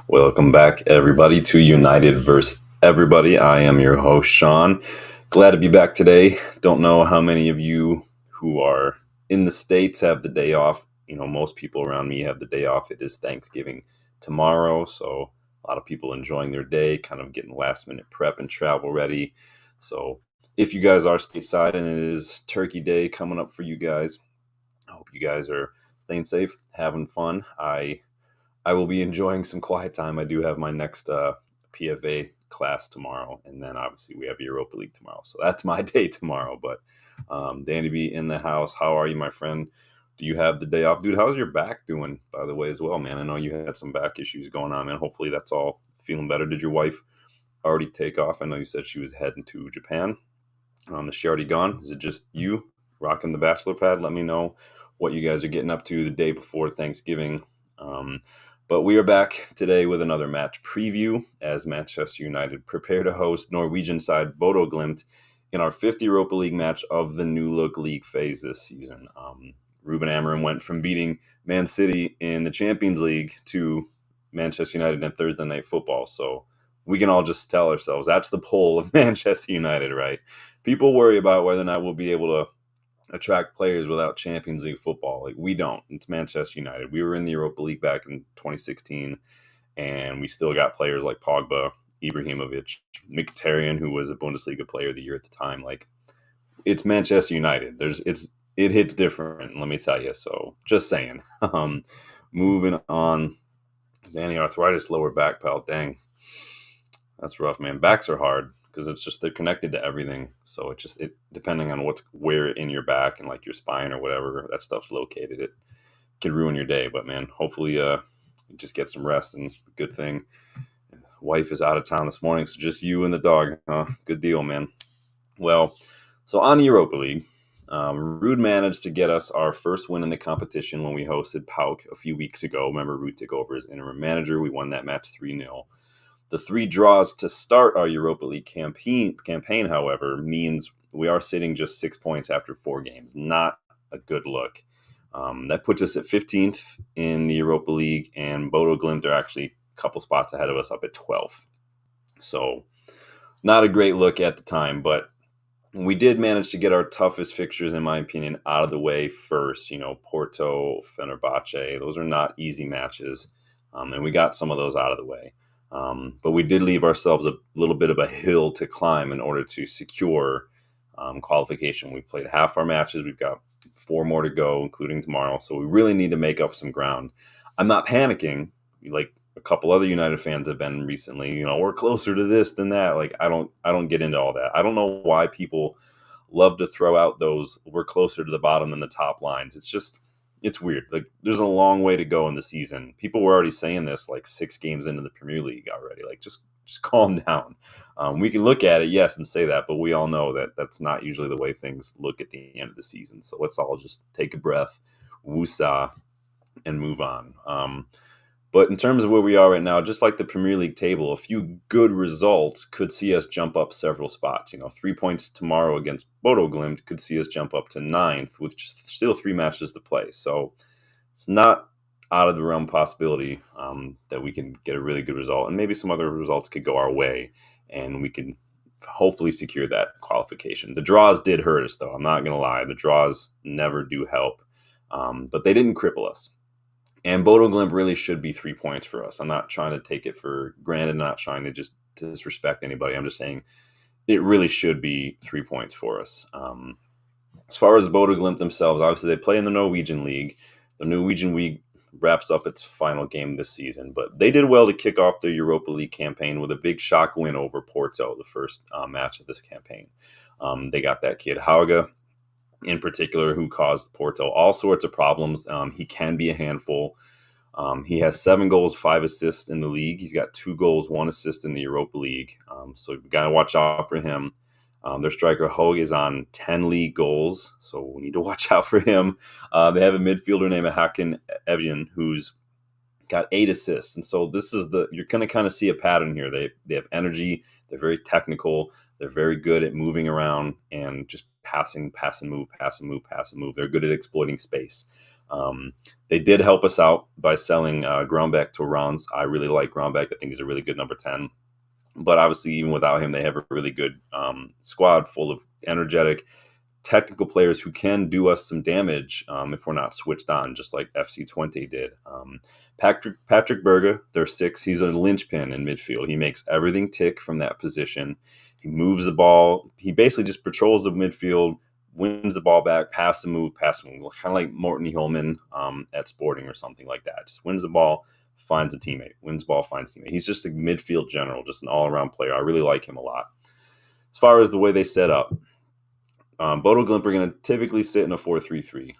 Welcome back, everybody, to United versus Everybody. I am your host, Sean. Glad to be back today. Don't know how many of you who are in the States have the day off. Most people around me have the day off. It is Thanksgiving tomorrow, so a lot of people enjoying their day, kind of getting last-minute prep and travel ready. So if you guys are stateside and it is Turkey Day coming up for you guys, I hope you guys are staying safe, having fun. I will be enjoying some quiet time. I do have my next PFA class tomorrow, and then obviously we have Europa League tomorrow. So that's my day tomorrow. But Danny B in the house. How are you, my friend? Do you have the day off? Dude, how's your back doing, by the way, as well, man? I know you had some back issues going on, man. Hopefully that's all feeling better. Did your wife already take off? I know you said she was heading to Japan. Is she already gone? Is it just you rocking the bachelor pad? Let me know what you guys are getting up to the day before Thanksgiving. But we are back today with another match preview as Manchester United prepare to host Norwegian side Bodo Glimt in our fifth Europa League match of the new look league phase this season. Ruben Amorim went from beating Man City in the Champions League to Manchester United in Thursday Night Football. So we can all just tell ourselves that's the pull of Manchester United, right? People worry about whether or not we'll be able to attract players without Champions League football. Like, we don't. It's Manchester United. We were in the Europa League back in 2016, and we still got players like Pogba, Ibrahimovic, Mkhitaryan, who was a Bundesliga player of the year at the time. Like, it's Manchester United. It hits different, let me tell you. So just saying. Moving on. Danny, arthritis, lower back, pal. Dang. That's rough, man. Backs are hard because it's just they're connected to everything. So it depending on where in your back and like your spine or whatever that stuff's located, it can ruin your day. But man, hopefully you just get some rest, and good thing wife is out of town this morning, so just you and the dog. Good deal, man. Well, so on the Europa League, Ruud managed to get us our first win in the competition when we hosted PAOK a few weeks ago. Remember, Ruud took over as interim manager. We won that match 3-0. The 3 draws to start our Europa League campaign, however, means we are sitting just 6 points after 4 games. Not a good look. That puts us at 15th in the Europa League, and Bodo Glimt are actually a couple spots ahead of us, up at 12th. So not a great look at the time, but we did manage to get our toughest fixtures, in my opinion, out of the way first. Porto, Fenerbahce, those are not easy matches, and we got some of those out of the way. But we did leave ourselves a little bit of a hill to climb in order to secure qualification. We played half our matches. We've got 4 more to go, including tomorrow. So we really need to make up some ground. I'm not panicking like a couple other United fans have been recently. We're closer to this than that. Like, I don't get into all that. I don't know why people love to throw out those we're closer to the bottom than the top lines. It's weird. Like, there's a long way to go in the season. People were already saying this like 6 games into the Premier League already. Like, just calm down. We can look at it, yes, and say that, but we all know that that's not usually the way things look at the end of the season. So let's all just take a breath, woosah, and move on. But in terms of where we are right now, just like the Premier League table, a few good results could see us jump up several spots. 3 points tomorrow against Bodo Glimt could see us jump up to 9th with just still 3 matches to play. So it's not out of the realm possibility that we can get a really good result. And maybe some other results could go our way, and we can hopefully secure that qualification. The draws did hurt us, though. I'm not going to lie. The draws never do help. But they didn't cripple us. And Bodo Glimt really should be 3 points for us. I'm not trying to take it for granted, not trying to just disrespect anybody. I'm just saying it really should be 3 points for us. As far as Bodo Glimt themselves, obviously they play in the Norwegian League. The Norwegian League wraps up its final game this season, but they did well to kick off their Europa League campaign with a big shock win over Porto, the first match of this campaign. They got that kid Hauge, in particular, who caused Porto all sorts of problems. He can be a handful. He has 7 goals, 5 assists in the league. He's got 2 goals, 1 assist in the Europa League. So you got to watch out for him. Their striker Hogue is on 10 league goals, so we need to watch out for him. They have a midfielder named Hakan Evjen, who's got 8 assists. And so you're going to kind of see a pattern here. They have energy. They're very technical. They're very good at moving around and just passing, pass and move, pass and move, pass and move. They're good at exploiting space. They did help us out by selling Groundback to Rons. I really like Groundback. I think he's a really good number 10. But obviously, even without him, they have a really good squad full of energetic, technical players who can do us some damage if we're not switched on, just like FC20 did. Patrick Berge, their 6, he's a linchpin in midfield. He makes everything tick from that position. He moves the ball. He basically just patrols the midfield, wins the ball back, pass and move, kind of like Morten Holman at Sporting or something like that. Just wins the ball, finds a teammate, wins the ball, finds a teammate. He's just a midfield general, just an all-around player. I really like him a lot. As far as the way they set up, Bodo Glimt are going to typically sit in a 4-3-3.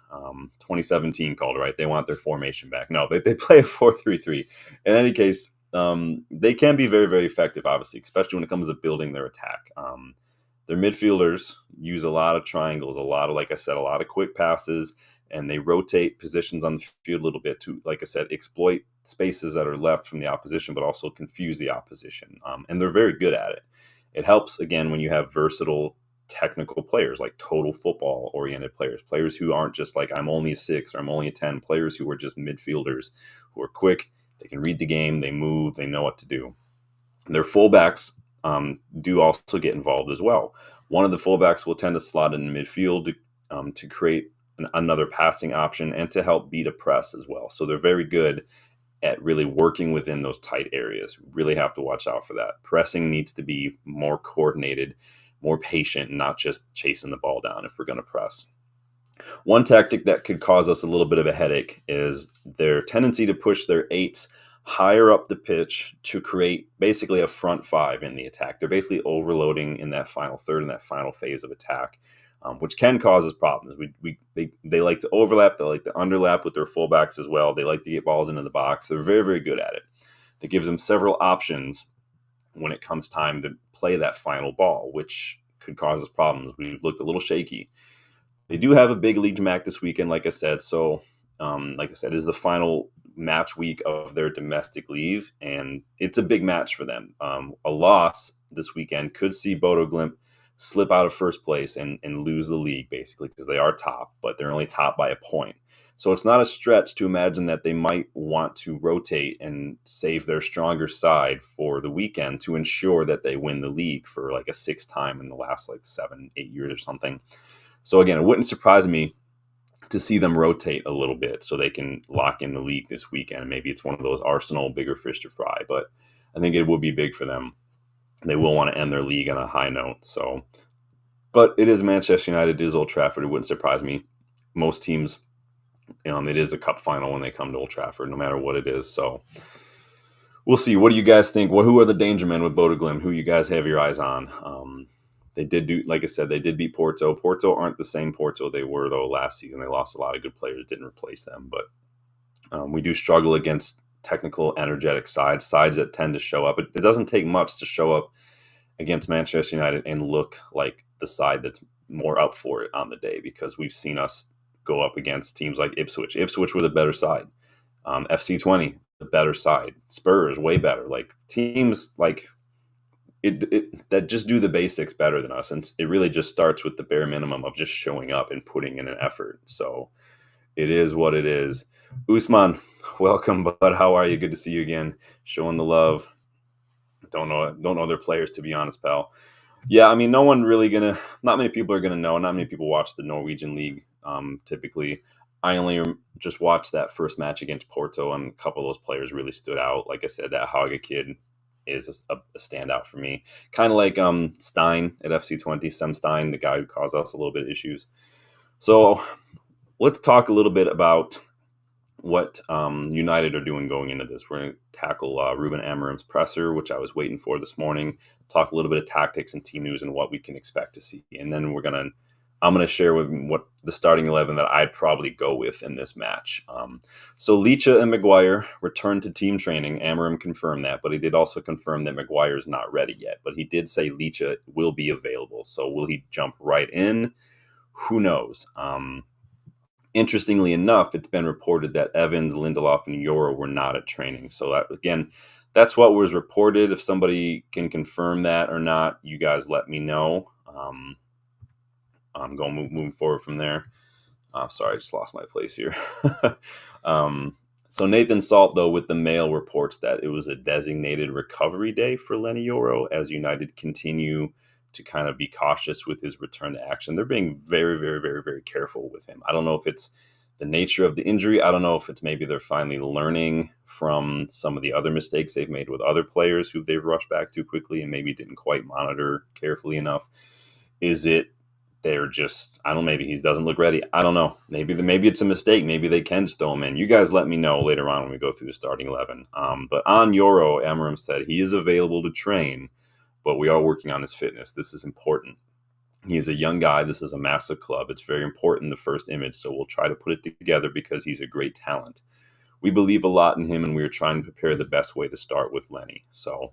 2017 called, right? They want their formation back. No, they play a 4-3-3. In any case, they can be very, very effective, obviously, especially when it comes to building their attack. Their midfielders use a lot of triangles, like I said, a lot of quick passes, and they rotate positions on the field a little bit to, like I said, exploit spaces that are left from the opposition, but also confuse the opposition. And they're very good at it. It helps, again, when you have versatile technical players, like total football oriented players who aren't just like, I'm only a 6 or I'm only a 10, players who are just midfielders who are quick, they can read the game, they move, they know what to do. Their fullbacks do also get involved as well. One of the fullbacks will tend to slot in the midfield to create another passing option and to help beat a press as well. So they're very good at really working within those tight areas. Really have to watch out for that. Pressing needs to be more coordinated, more patient, not just chasing the ball down if we're going to press. One tactic that could cause us a little bit of a headache is their tendency to push their 8s higher up the pitch to create basically a front 5 in the attack. They're basically overloading in that final third, in that final phase of attack, which can cause us problems. They like to overlap, they like to underlap with their fullbacks as well. They like to get balls into the box. They're very, very good at it. That gives them several options when it comes time to play that final ball, which could cause us problems. We've looked a little shaky. They do have a big league match this weekend, like I said. So, like I said, is the final match week of their domestic league, and it's a big match for them. A loss this weekend could see Bodo Glimt slip out of first place and lose the league, basically, because they are top, but they're only top by a point. So it's not a stretch to imagine that they might want to rotate and save their stronger side for the weekend to ensure that they win the league for like a 6th time in the last like 7-8 years or something. So again, it wouldn't surprise me to see them rotate a little bit so they can lock in the league this weekend. Maybe it's one of those Arsenal bigger fish to fry, but I think it would be big for them. They will want to end their league on a high note. So, but it is Manchester United, it is Old Trafford. It wouldn't surprise me. Most teams, it is a cup final when they come to Old Trafford, no matter what it is. So we'll see. What do you guys think? Who are the danger men with Bodo Glimt? Who you guys have your eyes on? They did do, like I said, they did beat Porto. Porto aren't the same Porto they were, though, last season. They lost a lot of good players, didn't replace them. But we do struggle against technical, energetic sides that tend to show up. It doesn't take much to show up against Manchester United and look like the side that's more up for it on the day, because we've seen us go up against teams like Ipswich. Ipswich were the better side. FC20, the better side. Spurs, way better. Like teams like it that just do the basics better than us. And it really just starts with the bare minimum of just showing up and putting in an effort. So it is what it is. Usman, welcome, bud. How are you? Good to see you again. Showing the love. Don't know their players, to be honest, pal. Yeah, I mean, not many people are gonna know. Not many people watch the Norwegian league. Typically, I only just watched that first match against Porto, and a couple of those players really stood out. Like I said, that Haga kid is a standout for me. Kind of like Stein at FC20, Sem Stein, the guy who caused us a little bit of issues. So let's talk a little bit about what United are doing going into this. We're going to tackle Ruben Amorim's presser, which I was waiting for this morning, talk a little bit of tactics and team news and what we can expect to see. And then I'm going to share with what the starting 11 that I'd probably go with in this match. So Licha and Maguire returned to team training. Amorim confirmed that, but he did also confirm that Maguire is not ready yet. But he did say Licha will be available. So will he jump right in? Who knows? Interestingly enough, it's been reported that Evans, Lindelof, and Yoro were not at training. So that's what was reported. If somebody can confirm that or not, you guys let me know. I'm going moving forward from there. Sorry, I just lost my place here. So Nathan Salt, though, with the Mail reports that it was a designated recovery day for Lenny Yoro as United continue to kind of be cautious with his return to action. They're being very, very, very, very careful with him. I don't know if it's the nature of the injury. I don't know if it's maybe they're finally learning from some of the other mistakes they've made with other players who they've rushed back too quickly and maybe didn't quite monitor carefully enough. Is it they're just, I don't know, maybe he doesn't look ready. I don't know. Maybe it's a mistake. Maybe they can just throw him in. You guys let me know later on when we go through the starting 11. But on Yoro, Amorim said he is available to train, but we are working on his fitness. This is important. He is a young guy. This is a massive club. It's very important, the first image. So we'll try to put it together because he's a great talent. We believe a lot in him, and we are trying to prepare the best way to start with Lenny. So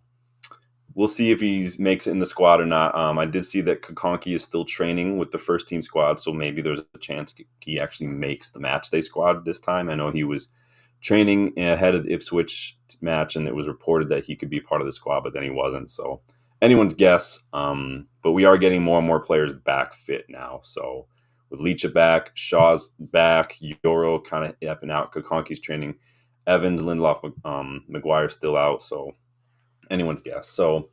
we'll see if he makes it in the squad or not. I did see that Kokonki is still training with the first team squad, so maybe there's a chance he actually makes the match day squad this time. I know he was training ahead of the Ipswich match, and it was reported that he could be part of the squad, but then he wasn't. So anyone's guess. But we are getting more and more players back fit now. So with Leach back, Shaw's back, Yoro kind of up and out, Kokonki's training, Evans, Lindelof, Maguire's still out. So anyone's guess. So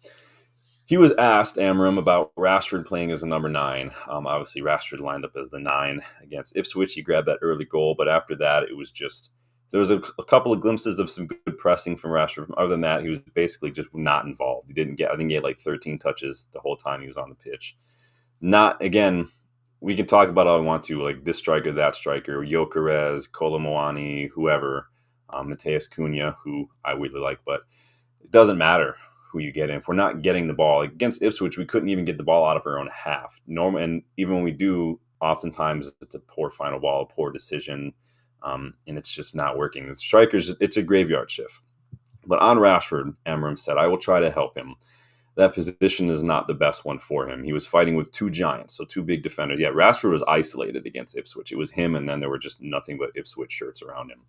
he was asked, Amorim, about Rashford playing as a number 9. Obviously, Rashford lined up as the 9 against Ipswich. He grabbed that early goal, but after that, it was just there was a couple of glimpses of some good pressing from Rashford. Other than that, he was basically just not involved. He didn't get, I think he had like 13 touches the whole time he was on the pitch. Not, again, we can talk about all we want to, like this striker, that striker, Gyökeres, Kolomoani, whoever, Mateus Cunha, who I really like, but it doesn't matter who you get in. If we're not getting the ball against Ipswich, we couldn't even get the ball out of our own half. And even when we do, oftentimes it's a poor final ball, a poor decision, and it's just not working. The strikers, it's a graveyard shift. But on Rashford, Amorim said, I will try to help him. That position is not the best one for him. He was fighting with 2 giants, so 2 big defenders. Yeah, Rashford was isolated against Ipswich. It was him, and then there were just nothing but Ipswich shirts around him.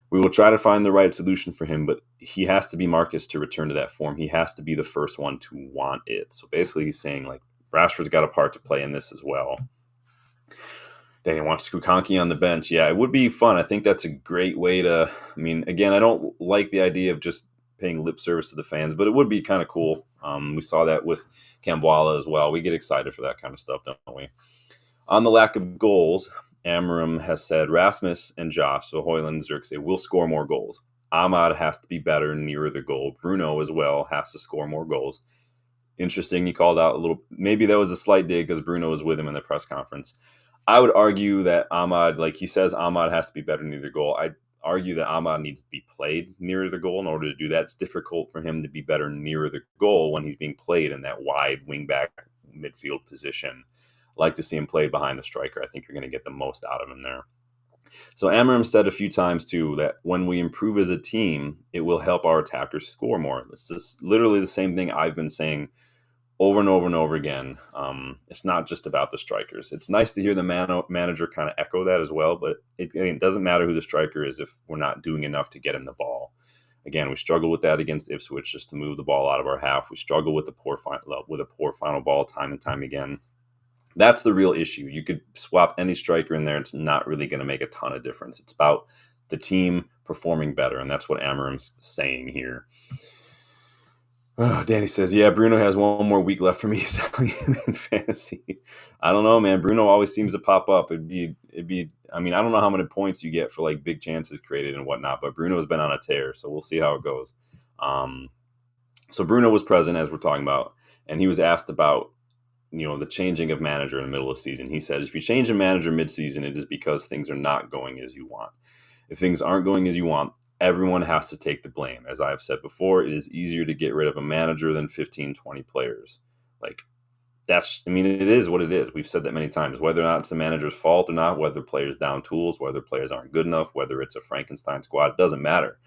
We will try to find the right solution for him, but he has to be Marcus to return to that form. He has to be the first one to want it. So basically he's saying, like, Rashford's got a part to play in this as well. Then he wants Kokonki on the bench. Yeah, it would be fun. I think that's a great way to, I mean, again, I don't like the idea of just paying lip service to the fans, but it would be kind of cool. We saw that with Kambwala as well. We get excited for that kind of stuff, don't we? On the lack of goals, Amorim has said Rasmus and Josh, so Højlund and Zirkzee, will score more goals. Ahmad has to be better nearer the goal. Bruno as well has to score more goals. Interesting, he called out a little, maybe that was a slight dig because Bruno was with him in the press conference. I would argue that Ahmad, like he says, Ahmad has to be better near the goal. I'd argue that Ahmad needs to be played nearer the goal in order to do that. It's difficult for him to be better nearer the goal when he's being played in that wide wingback midfield position. I like to see him play behind the striker. I think you're going to get the most out of him there. So Amorim said a few times, too, that when we improve as a team, it will help our attackers score more. This is literally the same thing I've been saying over and over and over again. It's not just about the strikers. It's nice to hear the manager kind of echo that as well, but it doesn't matter who the striker is if we're not doing enough to get him the ball. Again, we struggle with that against Ipswich, just to move the ball out of our half. We struggle with a poor final ball time and time again. That's the real issue. You could swap any striker in there. It's not really going to make a ton of difference. It's about the team performing better, and that's what Amorim's saying here. Danny says, yeah, Bruno has one more week left for me selling him in fantasy. I don't know, man. Bruno always seems to pop up. It'd be. I mean, I don't know how many points you get for like big chances created and whatnot, but Bruno's been on a tear, so we'll see how it goes. So Bruno was present, as we're talking about, and he was asked about, the changing of manager in the middle of the season. He said, if you change a manager mid-season, it is because things are not going as you want. If things aren't going as you want, everyone has to take the blame. As I've said before, it is easier to get rid of a manager than 15, 20 players. Like, it is what it is. We've said that many times. Whether or not it's the manager's fault or not, whether players down tools, whether players aren't good enough, whether it's a Frankenstein squad, it doesn't matter.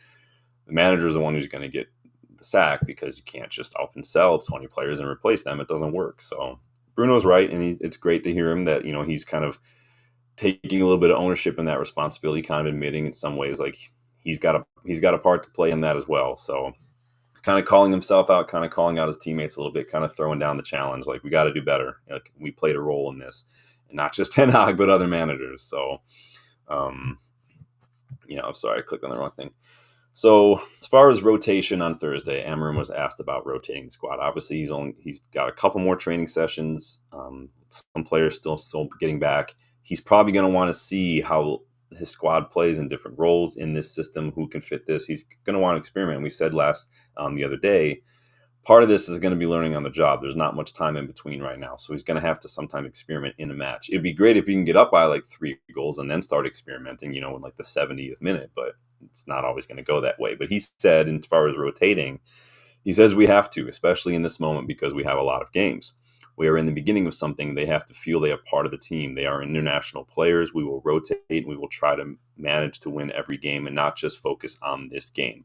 The manager is the one who's going to get the sack because you can't just up and sell 20 players and replace them. It doesn't work. So Bruno's right, and it's great to hear him that, he's kind of taking a little bit of ownership in that responsibility, kind of admitting in some ways like he's got a part to play in that as well. So kind of calling himself out, kind of calling out his teammates a little bit, kind of throwing down the challenge. Like, we got to do better. Like, we played a role in this. not just Ten Hag, but other managers. So, sorry, I clicked on the wrong thing. So as far as rotation on Thursday, Amorim was asked about rotating the squad. Obviously, he's got a couple more training sessions. Some players still getting back. He's probably going to want to see how his squad plays in different roles in this system. Who can fit this? He's going to want to experiment. We said the other day, part of this is going to be learning on the job. There's not much time in between right now, so he's going to have to sometimes experiment in a match. It'd be great if he can get up by like 3 goals and then start experimenting, in like the 70th minute, but it's not always going to go that way. But he said, as far as rotating, he says we have to, especially in this moment, because we have a lot of games. We are in the beginning of something. They have to feel they are part of the team. They are international players. We will rotate. We will try to manage to win every game and not just focus on this game,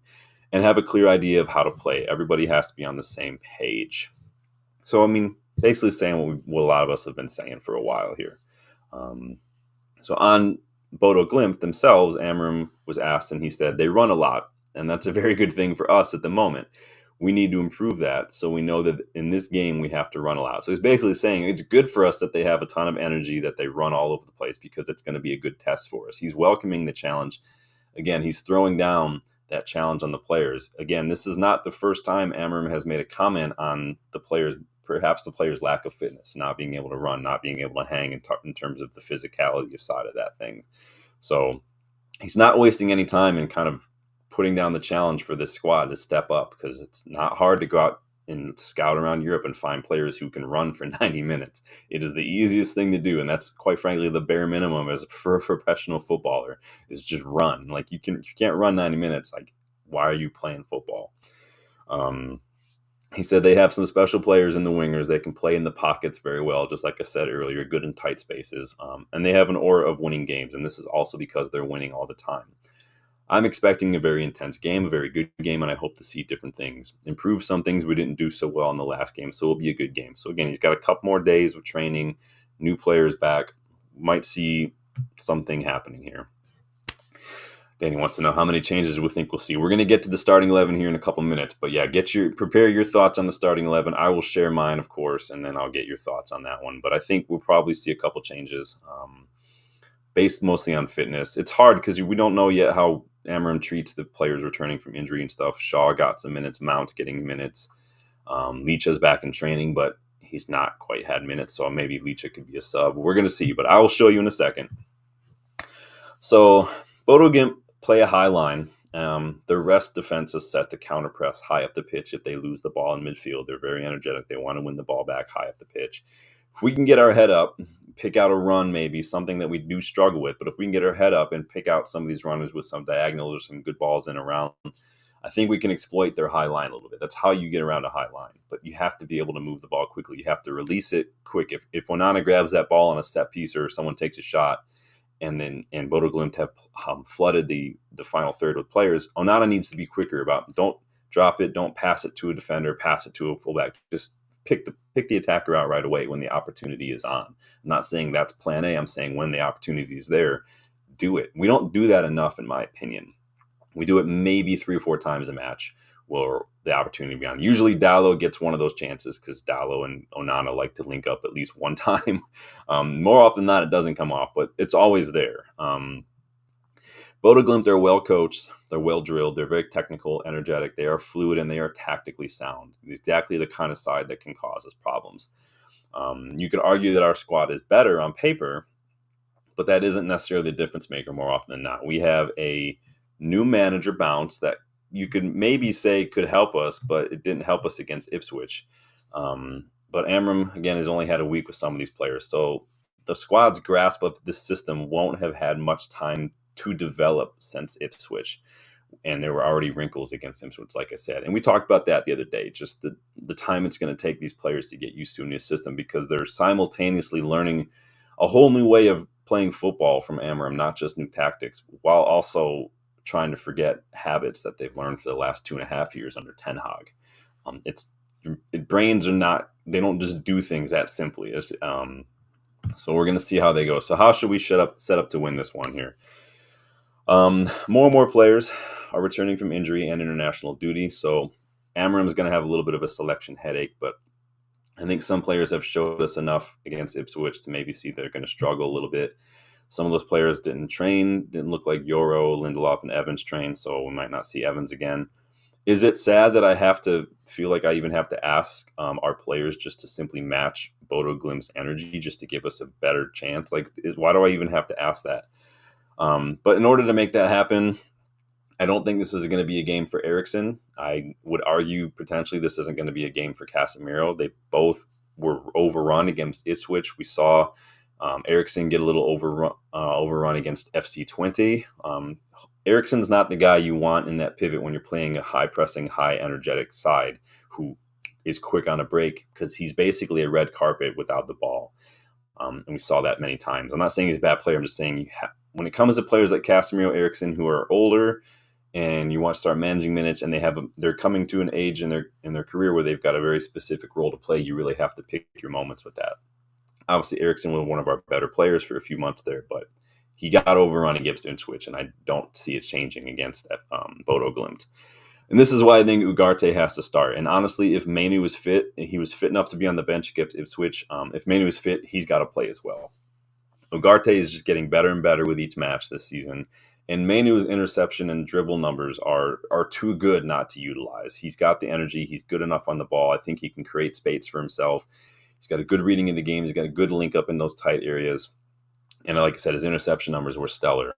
and have a clear idea of how to play. Everybody has to be on the same page. So, I mean, basically saying what a lot of us have been saying for a while here. So on Bodo Glimt themselves, Amorim was asked, and he said they run a lot, and that's a very good thing for us at the moment. We need to improve that, so we know that in this game we have to run a lot. So he's basically saying it's good for us that they have a ton of energy, that they run all over the place, because it's going to be a good test for us. He's welcoming the challenge. Again, he's throwing down that challenge on the players. Again, this is not the first time Amorim has made a comment on the players, perhaps the players' lack of fitness, not being able to run, not being able to hang in terms of the physicality side of that thing. So he's not wasting any time in kind of putting down the challenge for this squad to step up, because it's not hard to go out and scout around Europe and find players who can run for 90 minutes. It is the easiest thing to do, and that's quite frankly the bare minimum for a professional footballer, is just run. Like you can't run 90 minutes. Like, why are you playing football? He said they have some special players in the wingers. They can play in the pockets very well, just like I said earlier, good in tight spaces. And they have an aura of winning games, and this is also because they're winning all the time. I'm expecting a very intense game, a very good game, and I hope to see different things. Improve some things we didn't do so well in the last game, so it'll be a good game. So again, he's got a couple more days of training, new players back. Might see something happening here. Danny wants to know how many changes we think we'll see. We're going to get to the starting 11 here in a couple minutes, but yeah, prepare your thoughts on the starting 11. I will share mine, of course, and then I'll get your thoughts on that one. But I think we'll probably see a couple changes, based mostly on fitness. It's hard because we don't know yet how Amorim treats the players returning from injury and stuff. Shaw got some minutes, Mount's getting minutes. Licha's back in training, but he's not quite had minutes, so maybe Licha could be a sub. We're going to see, but I will show you in a second. So Bodo Glimt play a high line. Their rest defense is set to counter press high up the pitch if they lose the ball in midfield. They're very energetic. They want to win the ball back high up the pitch. If we can get our head up, pick out a run, maybe something that we do struggle with, but if we can get our head up and pick out some of these runners with some diagonals or some good balls in around, I think we can exploit their high line a little bit. That's how you get around a high line, but you have to be able to move the ball quickly. You have to release it quick. If Onana grabs that ball on a set piece or someone takes a shot, and Bodo Glimt have flooded the final third with players, Onana needs to be quicker about, don't drop it, don't pass it to a defender, pass it to a fullback. Just pick the attacker out right away when the opportunity is on. I'm not saying that's plan A. I'm saying when the opportunity is there, do it. We don't do that enough, in my opinion. We do it maybe 3 or 4 times a match where the opportunity be on. Usually Dalot gets one of those chances because Dalot and Onana like to link up at least one time. More often than not, it doesn't come off, but it's always there. Bodo Glimt, they're well coached, they're well drilled, they're very technical, energetic, they are fluid, and they are tactically sound. Exactly the kind of side that can cause us problems. You could argue that our squad is better on paper, but that isn't necessarily the difference maker more often than not. We have a new manager bounce that you could maybe say could help us, but it didn't help us against Ipswich. But Amorim, again, has only had a week with some of these players. So the squad's grasp of this system won't have had much time to develop since Ipswich. And there were already wrinkles against Ipswich, like I said. And we talked about that the other day, just the time it's going to take these players to get used to a new system, because they're simultaneously learning a whole new way of playing football from Amorim, not just new tactics, while also trying to forget habits that they've learned for the last 2.5 years under Ten Hag. Brains are not, they don't just do things that simply. So we're going to see how they go. So how should we set up to win this one here? More and more players are returning from injury and international duty. So Amorim is going to have a little bit of a selection headache, but I think some players have showed us enough against Ipswich to maybe see they're going to struggle a little bit. Some of those players didn't look like Yoro, Lindelof, and Evans trained, so we might not see Evans again. Is it sad that I have to feel like I even have to ask our players just to simply match Bodo Glimt's energy just to give us a better chance? Why do I even have to ask that? But in order to make that happen, I don't think this is going to be a game for Eriksson. I would argue potentially this isn't going to be a game for Casemiro. They both were overrun against Ipswich. We saw Eriksson get a little overrun against FC Twente. Eriksson's not the guy you want in that pivot when you're playing a high-pressing, high-energetic side who is quick on a break, because he's basically a red carpet without the ball. And we saw that many times. I'm not saying he's a bad player. I'm just saying when it comes to players like Casemiro, Eriksson, who are older, and you want to start managing minutes, and they're coming to an age in their career where they've got a very specific role to play, you really have to pick your moments with that. Obviously, Eriksson was one of our better players for a few months there, but he got overrun against Ipswich, and I don't see it changing against Bodo Glimt. And this is why I think Ugarte has to start. And honestly, if Manu was fit, and he was fit enough to be on the bench against Ipswich, if Manu is fit, he's got to play as well. Ugarte is just getting better and better with each match this season. And Manu's interception and dribble numbers are too good not to utilize. He's got the energy. He's good enough on the ball. I think he can create space for himself. He's got a good reading of the game. He's got a good link up in those tight areas. And like I said, his interception numbers were stellar.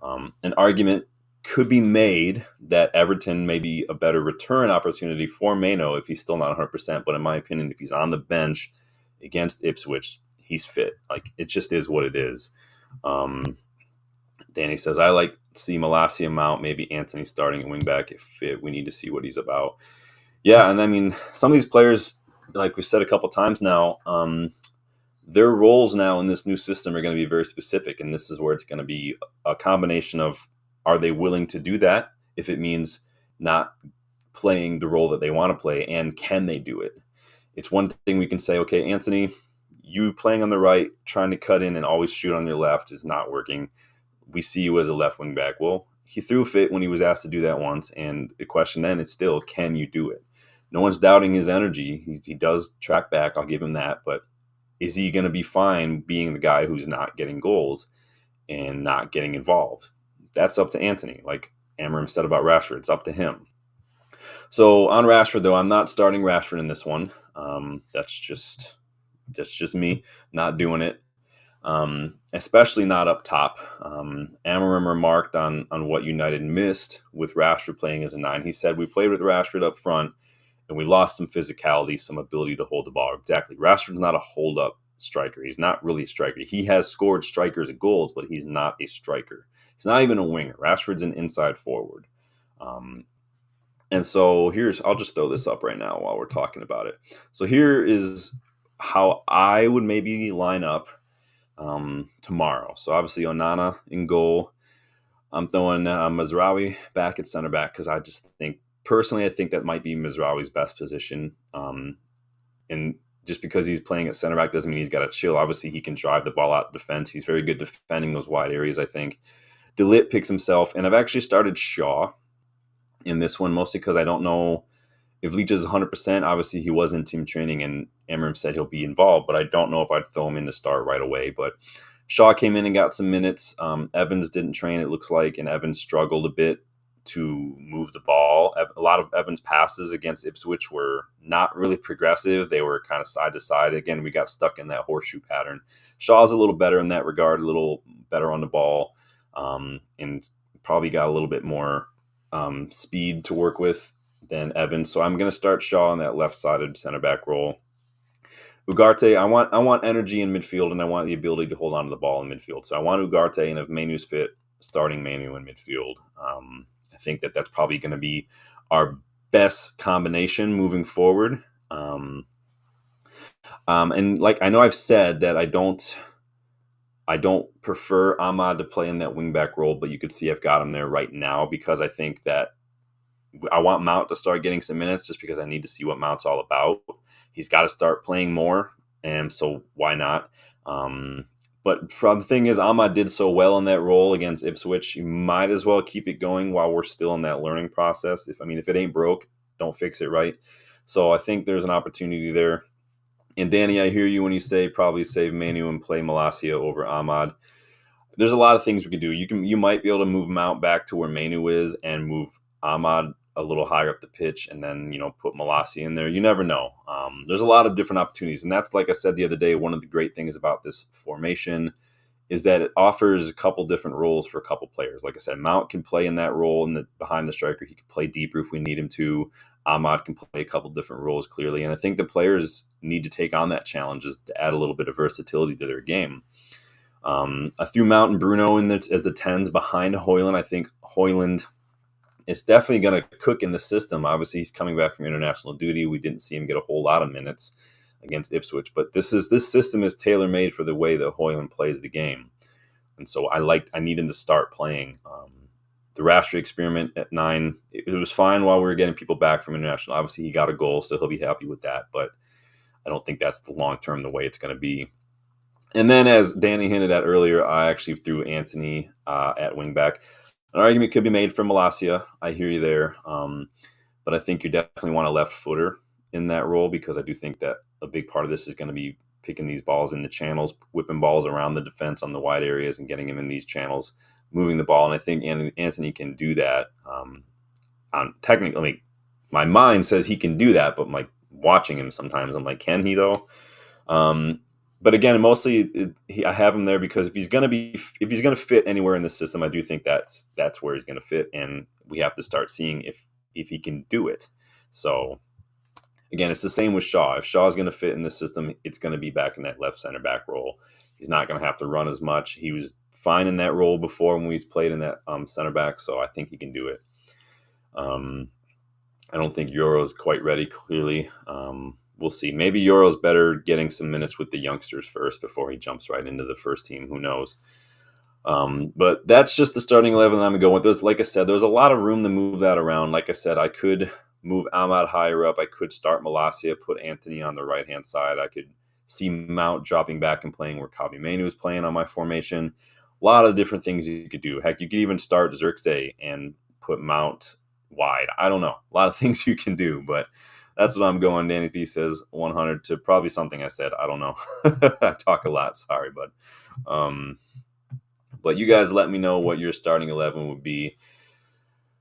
An argument could be made that Everton may be a better return opportunity for Mano if he's still not 100%. But in my opinion, if he's on the bench against Ipswich, he's fit. It just is what it is. Danny says, I like to see Malacia mount, maybe Anthony starting at wingback if fit. We need to see what he's about. Yeah, and I mean, some of these players, like we've said a couple times now, their roles now in this new system are going to be very specific, and this is where it's going to be a combination of, are they willing to do that if it means not playing the role that they want to play, and can they do it? It's one thing we can say, okay, Anthony, you playing on the right, trying to cut in and always shoot on your left is not working. We see you as a left wing back. Well, he threw fit when he was asked to do that once, and the question then is still, can you do it? No one's doubting his energy. He does track back, I'll give him that, but is he going to be fine being the guy who's not getting goals and not getting involved? That's up to Anthony. Like Amorim said about Rashford, it's up to him. So on Rashford, though, I'm not starting Rashford in this one. That's just me not doing it. Especially not up top. Amorim remarked on what United missed with Rashford playing as a 9. He said, we played with Rashford up front and we lost some physicality, some ability to hold the ball. Exactly. Rashford's not a hold-up striker. He's not really a striker. He has scored strikers at goals, but he's not a striker. He's not even a winger. Rashford's an inside forward. And so I'll just throw this up right now while we're talking about it. So here is how I would maybe line up tomorrow. So obviously Onana in goal. I'm throwing Mazraoui back at center back because I just think, personally, I think that might be Mazraoui's best position. And just because he's playing at center back doesn't mean he's got to chill. Obviously, he can drive the ball out defense. He's very good defending those wide areas, I think. De Ligt picks himself, and I've actually started Shaw in this one, mostly because I don't know if Leach is 100%. Obviously, he was in team training, and Amorim said he'll be involved, but I don't know if I'd throw him in to start right away. But Shaw came in and got some minutes. Evans didn't train, it looks like, and Evans struggled a bit to move the ball. A lot of Evans' passes against Ipswich were not really progressive. They were kind of side to side. Again, we got stuck in that horseshoe pattern. Shaw's a little better in that regard, a little better on the ball, and probably got a little bit more speed to work with than Evans. So I'm going to start Shaw on that left-sided center back role. Ugarte, I want energy in midfield, and I want the ability to hold on to the ball in midfield. So I want Ugarte, and if Manu's fit, starting Manu in midfield. I think that's probably going to be our best combination moving forward. And like I know I've said that I don't prefer Ahmad to play in that wingback role, but you could see I've got him there right now because I think that I want Mount to start getting some minutes just because I need to see what Mount's all about. He's got to start playing more, and so why not? But the thing is, Ahmad did so well in that role against Ipswich. You might as well keep it going while we're still in that learning process. If it ain't broke, don't fix it, right? So I think there's an opportunity there. And Danny, I hear you when you say probably save Manu and play Malacia over Ahmad. There's a lot of things we could do. You might be able to move Mount back to where Manu is and move Ahmad a little higher up the pitch, and then put Malacia in there. You never know. There's a lot of different opportunities, and that's, like I said the other day, one of the great things about this formation is that it offers a couple different roles for a couple players. Like I said, Mount can play in that role behind the striker. He can play deeper if we need him to. Ahmad can play a couple different roles clearly, and I think the players need to take on that challenge to add a little bit of versatility to their game. I threw Mount and Bruno as the 10s behind Højlund. I think Højlund is definitely going to cook in the system. Obviously, he's coming back from international duty. We didn't see him get a whole lot of minutes against Ipswich, but this system is tailor-made for the way that Højlund plays the game, and so I need him to start playing. The Rashford experiment at 9, it was fine while we were getting people back from international. Obviously, he got a goal, so he'll be happy with that, but I don't think that's the long-term the way it's going to be. And then, as Danny hinted at earlier, I actually threw Anthony at wingback. An argument could be made for Malacia. I hear you there. But I think you definitely want a left footer in that role, because I do think that a big part of this is going to be picking these balls in the channels, whipping balls around the defense on the wide areas and getting him in these channels, moving the ball. And I think Anthony can do that. Technically, my mind says he can do that, but watching him sometimes, I'm like, can he though? But again, mostly I have him there because if he's going to fit anywhere in the system, I do think that's where he's going to fit, and we have to start seeing if he can do it. So again, it's the same with Shaw. If Shaw's going to fit in the system, it's going to be back in that left center back role. He's not going to have to run as much. He was fine in that role before when we played in that center back, so I think he can do it. I don't think Euro's quite ready, clearly. We'll see. Maybe Euro's better getting some minutes with the youngsters first before he jumps right into the first team. Who knows? But that's just the starting 11 I'm going to go with. Like I said, there's a lot of room to move that around. Like I said, I could move Ahmad higher up. I could start Malacia, put Anthony on the right-hand side. I could see Mount dropping back and playing where Kavi Manu is playing on my formation. A lot of different things you could do. Heck, you could even start Xerxes and put Mount wide. I don't know. A lot of things you can do, but that's what I'm going. Danny P says 100 to probably something I said. I don't know. I talk a lot. Sorry, bud. But you guys let me know what your starting 11 would be.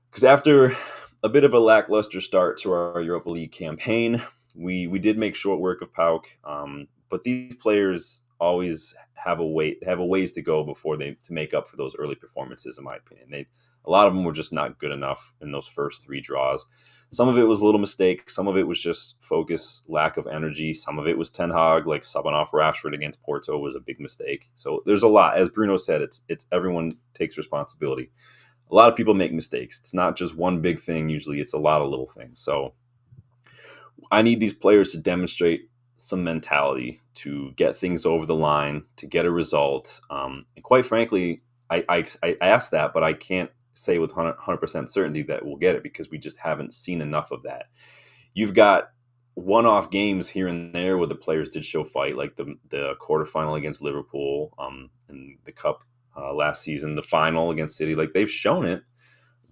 Because after a bit of a lackluster start to our Europa League campaign, we did make short work of Pauk. But these players always have a ways to go before to make up for those early performances, in my opinion. A lot of them were just not good enough in those first 3 draws. Some of it was a little mistake. Some of it was just focus, lack of energy. Some of it was Ten Hag, like subbing off Rashford against Porto was a big mistake. So there's a lot. As Bruno said, it's everyone takes responsibility. A lot of people make mistakes. It's not just one big thing. Usually it's a lot of little things. So I need these players to demonstrate some mentality to get things over the line, to get a result. And quite frankly, I asked that, but I can't say with 100% certainty that we'll get it because we just haven't seen enough of that. You've got one-off games here and there where the players did show fight, like the quarterfinal against Liverpool, in the Cup last season, the final against City. Like, they've shown it,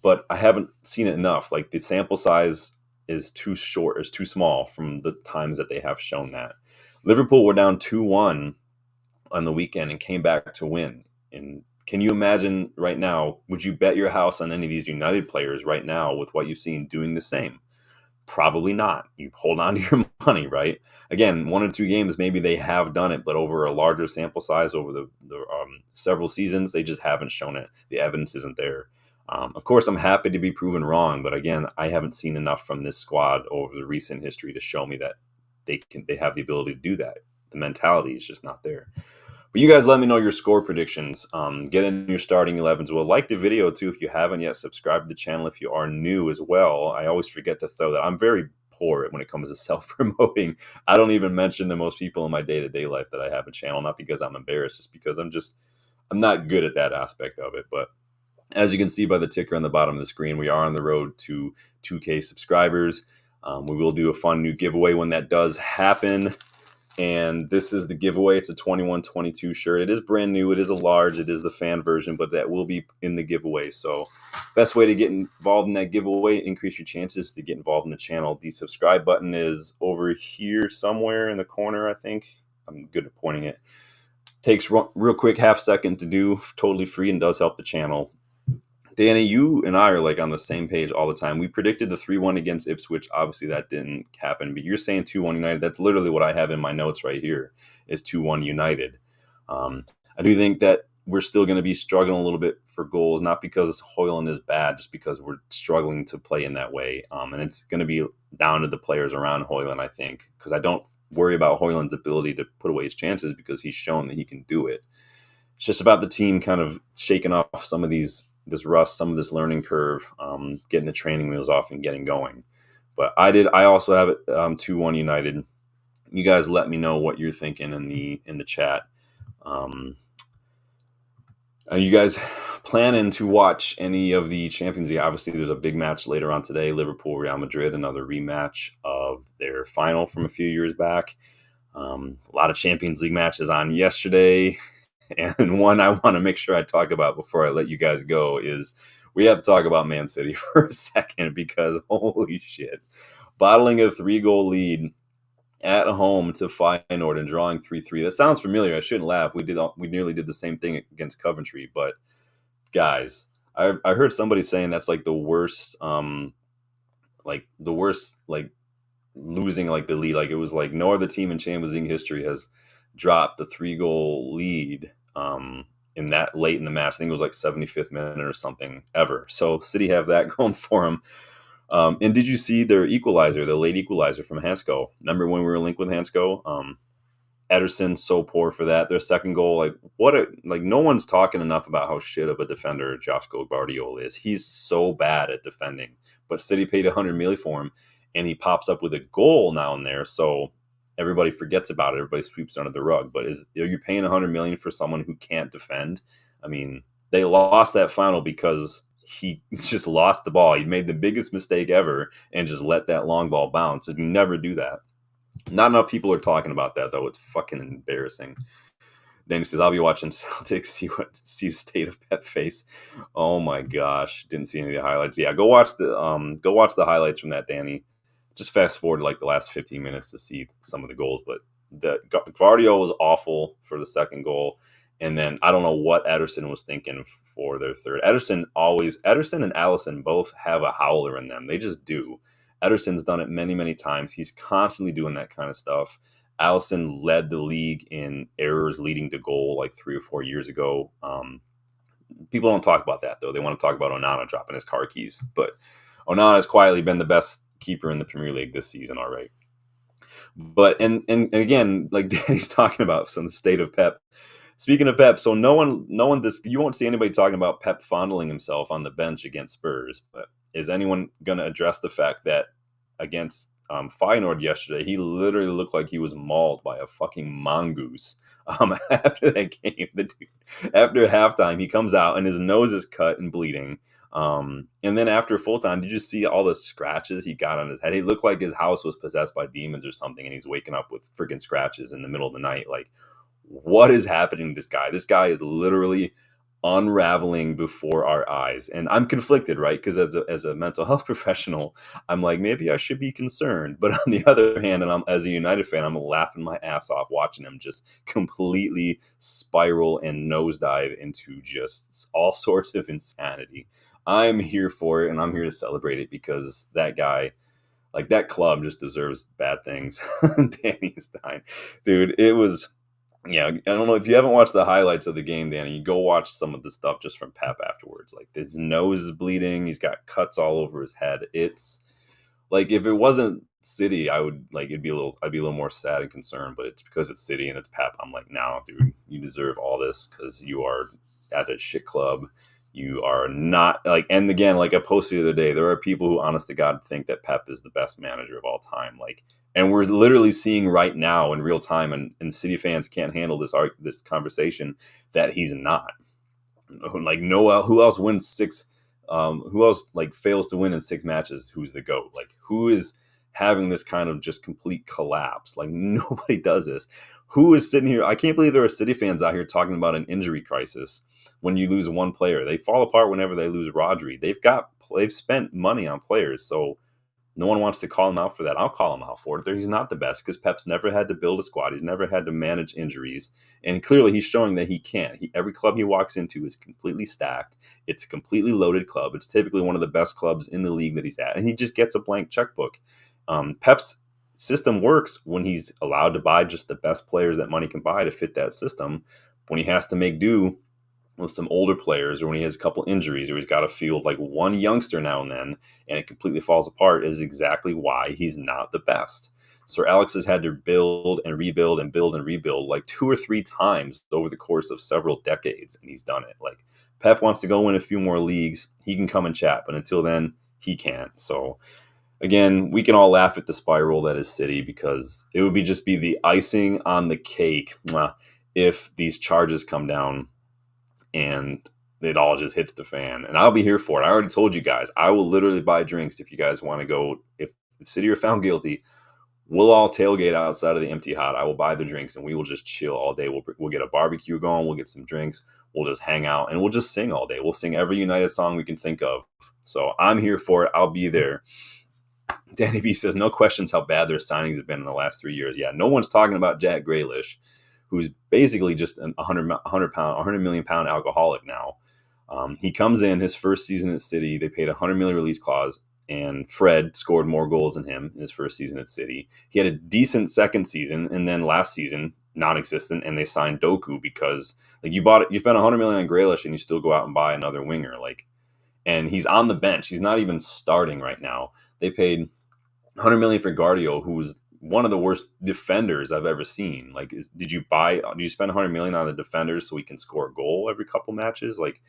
but I haven't seen it enough. Like, the sample size is too short, is too small from the times that they have shown that. Liverpool were down 2-1 on the weekend and came back to win. And can you imagine right now, would you bet your house on any of these United players right now with what you've seen doing the same? Probably not. You hold on to your money, right? Again, 1 or 2 games, maybe they have done it, but over a larger sample size, over the several seasons, they just haven't shown it. The evidence isn't there. Of course, I'm happy to be proven wrong, but again, I haven't seen enough from this squad over the recent history to show me that they have the ability to do that. The mentality is just not there. But you guys let me know your score predictions. Get in your starting 11s. Well, like the video too if you haven't yet. Subscribe to the channel if you are new as well. I always forget to throw that. I'm very poor when it comes to self-promoting. I don't even mention to most people in my day-to-day life that I have a channel, not because I'm embarrassed, just because I'm not good at that aspect of it. But as you can see by the ticker on the bottom of the screen, we are on the road to 2K subscribers. We will do a fun new giveaway when that does happen. And this is the giveaway. It's a 21-22 shirt. It is brand new. It is a large. It is the fan version, but that will be in the giveaway. So best way to get involved in that giveaway, increase your chances to get involved in the channel. The subscribe button is over here somewhere in the corner, I think. I'm good at pointing it. Takes real quick, half second to do, totally free, and does help the channel. Danny, you and I are like on the same page all the time. We predicted the 3-1 against Ipswich. Obviously, that didn't happen, but you're saying 2-1 United. That's literally what I have in my notes right here is 2-1 United. I do think that we're still going to be struggling a little bit for goals, not because Højlund is bad, just because we're struggling to play in that way. And it's going to be down to the players around Højlund, I think, because I don't worry about Højlund's ability to put away his chances because he's shown that he can do it. It's just about the team kind of shaking off some of this rust, some of this learning curve, getting the training wheels off and getting going. But I also have it 2-1 United. You guys let me know what you're thinking in the chat. Are you guys planning to watch any of the Champions League? Obviously, there's a big match later on today, Liverpool, Real Madrid, another rematch of their final from a few years back. A lot of Champions League matches on yesterday. And one I want to make sure I talk about before I let you guys go is we have to talk about Man City for a second because holy shit. Bottling a 3-goal lead at home to Feyenoord and drawing 3-3. That sounds familiar. I shouldn't laugh. We nearly did the same thing against Coventry. But guys, I heard somebody saying that's like the worst losing like the lead. Like it was like no other team in Champions League history has dropped the 3-goal lead in that late in the match. I think it was like 75th minute or something ever. So City have that going for them. And did you see their equalizer, the late equalizer from Hansco? Remember when we were linked with Hansco? Ederson's so poor for that. Their second goal, no one's talking enough about how shit of a defender Josko Gvardiol is. He's so bad at defending. But City paid 100 million for him, and he pops up with a goal now and there. So everybody forgets about it. Everybody sweeps under the rug. But are you paying 100 million for someone who can't defend? I mean, they lost that final because he just lost the ball. He made the biggest mistake ever and just let that long ball bounce. And you never do that. Not enough people are talking about that, though. It's fucking embarrassing. Danny says, I'll be watching Celtics, see state of Pep face. Oh my gosh. Didn't see any of the highlights. Yeah, go watch the highlights from that, Danny. Just fast forward to like the last 15 minutes to see some of the goals. But the Gvardiol was awful for the second goal. And then I don't know what Ederson was thinking for their third. Ederson and Alisson both have a howler in them. They just do. Ederson's done it many, many times. He's constantly doing that kind of stuff. Alisson led the league in errors leading to goal like 3 or 4 years ago. People don't talk about that, though. They want to talk about Onana dropping his car keys. But Onana has quietly been the best keeper in the Premier League this season, all right. But and again, like Danny's talking about some state of Pep. Speaking of Pep, so no one, you won't see anybody talking about Pep fondling himself on the bench against Spurs. But is anyone going to address the fact that against Feyenoord yesterday, he literally looked like he was mauled by a fucking mongoose after that game? After halftime, he comes out and his nose is cut and bleeding. And then after full time, did you see all the scratches he got on his head? He looked like his house was possessed by demons or something, and he's waking up with freaking scratches in the middle of the night. Like, what is happening to this guy? This guy is literally unraveling before our eyes. And I'm conflicted, right? Because as a mental health professional, I'm like, maybe I should be concerned. But on the other hand, and as a United fan, I'm laughing my ass off watching him just completely spiral and nosedive into just all sorts of insanity. I'm here for it, and I'm here to celebrate it because that guy, like that club, just deserves bad things. Danny Stein. Dude, it was... Yeah, I don't know if you haven't watched the highlights of the game, Danny. You go watch some of the stuff just from Pep afterwards. Like his nose is bleeding, he's got cuts all over his head. It's like if it wasn't City, I'd be a little more sad and concerned. But it's because it's City and it's Pep. I'm like, no, dude, you deserve all this because you are at a shit club. You are not like, and again, like I posted the other day, there are people who, honest to God, think that Pep is the best manager of all time. Like. And we're literally seeing right now in real time, and City fans can't handle this conversation, that he's not. Like who else wins 6? Who else like fails to win in 6 matches? Who's the GOAT? Like who having this kind of just complete collapse. Like, nobody does this. Who is sitting here? I can't believe there are City fans out here talking about an injury crisis when you lose one player. They fall apart whenever they lose Rodri. They've spent money on players, so no one wants to call him out for that. I'll call him out for it. He's not the best because Pep's never had to build a squad. He's never had to manage injuries. And clearly he's showing that he can. Every club he walks into is completely stacked. It's a completely loaded club. It's typically one of the best clubs in the league that he's at. And he just gets a blank checkbook. Pep's system works when he's allowed to buy just the best players that money can buy to fit that system. When he has to make do with some older players, or when he has a couple injuries, or he's got to field like one youngster now and then, and it completely falls apart, is exactly why he's not the best. Sir Alex has had to build and rebuild and build and rebuild like 2 or 3 times over the course of several decades, and he's done it. Like, Pep wants to go win a few more leagues, he can come and chat, but until then, he can't. So again, we can all laugh at the spiral that is City, because it would just be the icing on the cake if these charges come down and it all just hits the fan. And I'll be here for it. I already told you guys, I will literally buy drinks if you guys want to go. If the City are found guilty, we'll all tailgate outside of the Empty Hot. I will buy the drinks and we will just chill all day. We'll get a barbecue going. We'll get some drinks. We'll just hang out and we'll just sing all day. We'll sing every United song we can think of. So I'm here for it. I'll be there. Danny B says, no questions how bad their signings have been in the last 3 years. Yeah, no one's talking about Jack Grealish, who's basically just a 100 million pound alcoholic now. He comes in his first season at City. They paid a 100 million release clause, and Fred scored more goals than him in his first season at City. He had a decent second season, and then last season, non-existent, and they signed Doku because like you spent 100 million on Grealish, and you still go out and buy another winger. And he's on the bench. He's not even starting right now. They paid 100 million for Guardiola, who was one of the worst defenders I've ever seen. Like, did you spend 100 million on a defender so he can score a goal every couple matches? Like,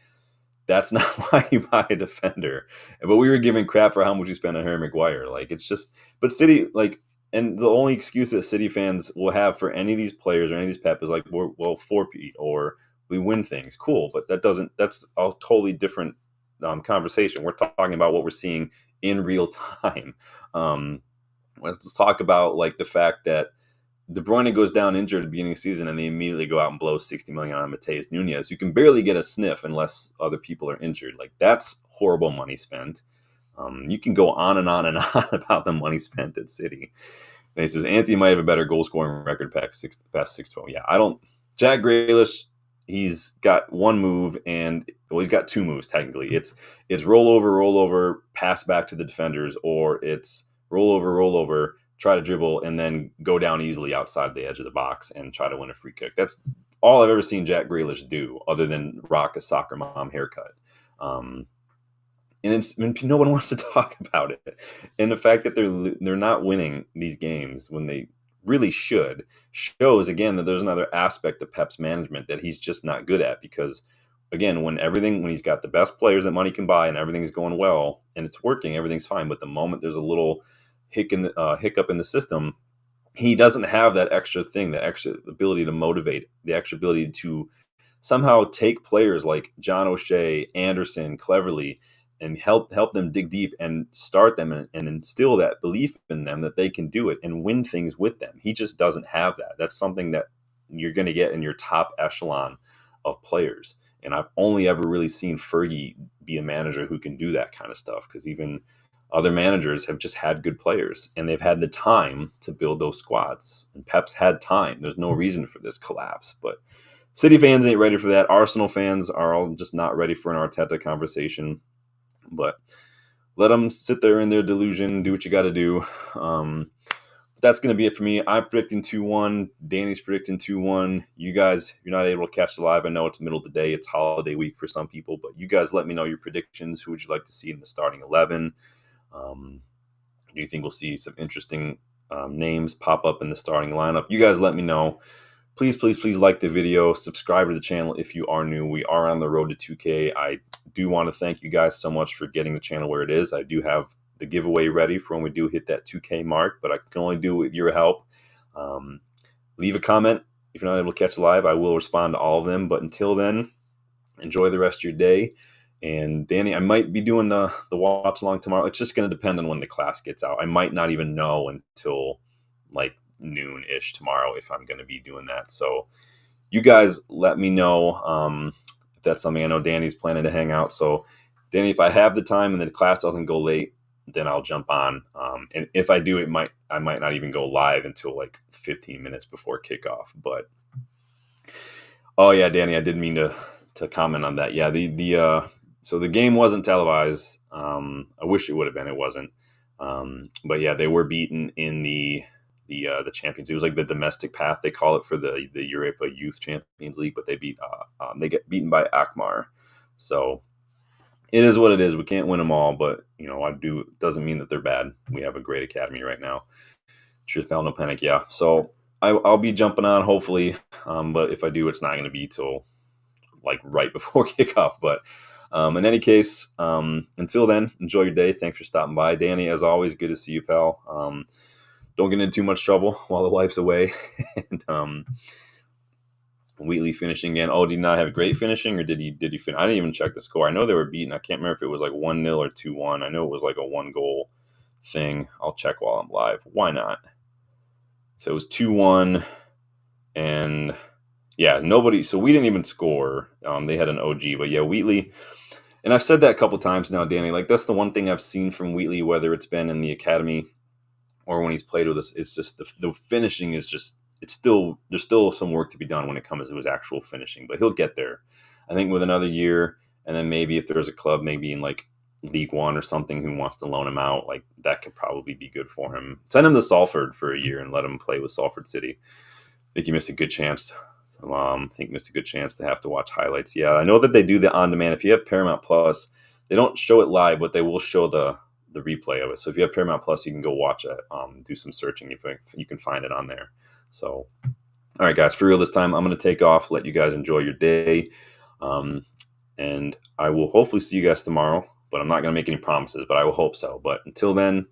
that's not why you buy a defender. But we were giving crap for how much you spent on Harry Maguire. Like, it's just, but City, like, and the only excuse that City fans will have for any of these players or any of these Pep is like, well, 4P or we win things. Cool. But that's a totally different conversation. We're talking about what we're seeing in real time. Let's talk about like the fact that De Bruyne goes down injured at the beginning of the season and they immediately go out and blow 60 million on Mateus Nunes. You can barely get a sniff unless other people are injured. Like, that's horrible money spent. You can go on and on and on about the money spent at City. And he says, Anthony might have a better goal scoring record past 6-12. Yeah, Jack Grealish, he's got one move he's got 2 moves technically. It's roll over, pass back to the defenders, or it's roll over, try to dribble, and then go down easily outside the edge of the box and try to win a free kick. That's all I've ever seen Jack Grealish do, other than rock a soccer mom haircut. And no one wants to talk about it. And the fact that they're not winning these games when they really should shows, again, that there's another aspect of Pep's management that he's just not good at. Because, again, when he's got the best players that money can buy and everything's going well and it's working, everything's fine. But the moment there's a little hiccup in the system, he doesn't have that extra thing, that extra ability to motivate, the extra ability to somehow take players like John O'Shea, Anderson, Cleverly, and help them dig deep and start them and instill that belief in them that they can do it and win things with them. He just doesn't have that. That's something that you're going to get in your top echelon of players. And I've only ever really seen Fergie be a manager who can do that kind of stuff, because even other managers have just had good players and they've had the time to build those squads. And Pep's had time. There's no reason for this collapse. But City fans ain't ready for that. Arsenal fans are all just not ready for an Arteta conversation. But let them sit there in their delusion, do what you got to do. But that's going to be it for me. I'm predicting 2-1. Danny's predicting 2-1. You guys, you're not able to catch the live. I know it's middle of the day. It's holiday week for some people. But you guys let me know your predictions. Who would you like to see in the starting 11? Do you think we'll see some interesting names pop up in the starting lineup? You guys let me know. Please like the video. Subscribe to the channel if you are new. We are on the road to 2K. I do want to thank you guys so much for getting the channel where it is. I do have the giveaway ready for when we do hit that 2K mark, but I can only do it with your help. Leave a comment. If you're not able to catch live, I will respond to all of them. But until then, enjoy the rest of your day. And Danny, I might be doing the watch along tomorrow. It's just going to depend on when the class gets out. I might not even know until like noon-ish tomorrow if I'm going to be doing that. So you guys let me know if that's something. I know Danny's planning to hang out. So Danny, if I have the time and the class doesn't go late, then I'll jump on. And if I do, I might not even go live until like 15 minutes before kickoff. But oh yeah, Danny, I did mean to comment on that. Yeah, so the game wasn't televised. I wish it would have been. It wasn't. But yeah, they were beaten in the Champions. It was like the domestic path they call it for the Europa Youth Champions League, but they get beaten by Akmar. So it is what it is. We can't win them all, but doesn't mean that they're bad. We have a great academy right now. Truth, no panic. Yeah. So I'll be jumping on hopefully, but if I do, it's not going to be till like right before kickoff. But in any case, until then, enjoy your day. Thanks for stopping by, Danny. As always, good to see you, pal. Don't get into too much trouble while the wife's away. And Wheatley finishing again. Oh, did he not have great finishing, or did he finish? I didn't even check the score. I know they were beaten. I can't remember if it was like 1-0 or 2-1. I know it was like a 1-goal thing. I'll check while I'm live. Why not? So it was 2-1, and yeah, nobody. So we didn't even score. They had an OG, but yeah, Wheatley. And I've said that a couple times now, Danny. Like that's the one thing I've seen from Wheatley, whether it's been in the academy or when he's played with us. It's just the finishing is just. There's still some work to be done when it comes to his actual finishing, but he'll get there. I think with another year, and then maybe if there's a club, maybe in like League One or something, who wants to loan him out, like that could probably be good for him. Send him to Salford for a year and let him play with Salford City. I think he missed a good chance. To have to watch highlights. Yeah, I know that they do the on-demand. If you have Paramount Plus, they don't show it live, but they will show the replay of it. So if you have Paramount Plus, you can go watch it. Do some searching if you can find it on there. So, all right, guys, for real this time, I'm going to take off, let you guys enjoy your day. And I will hopefully see you guys tomorrow, but I'm not going to make any promises, but I will hope so. But until then,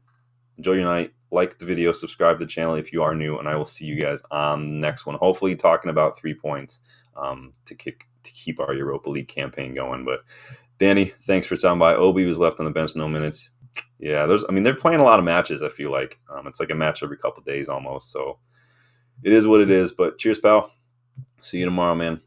enjoy your night. Like the video, subscribe to the channel if you are new, and I will see you guys on the next one. Hopefully talking about 3 points to keep our Europa League campaign going. But Danny, thanks for stopping by. Obi was left on the bench, no minutes. Yeah, they're playing a lot of matches, I feel like. It's like a match every couple of days almost, so it is what it is. But cheers, pal. See you tomorrow, man.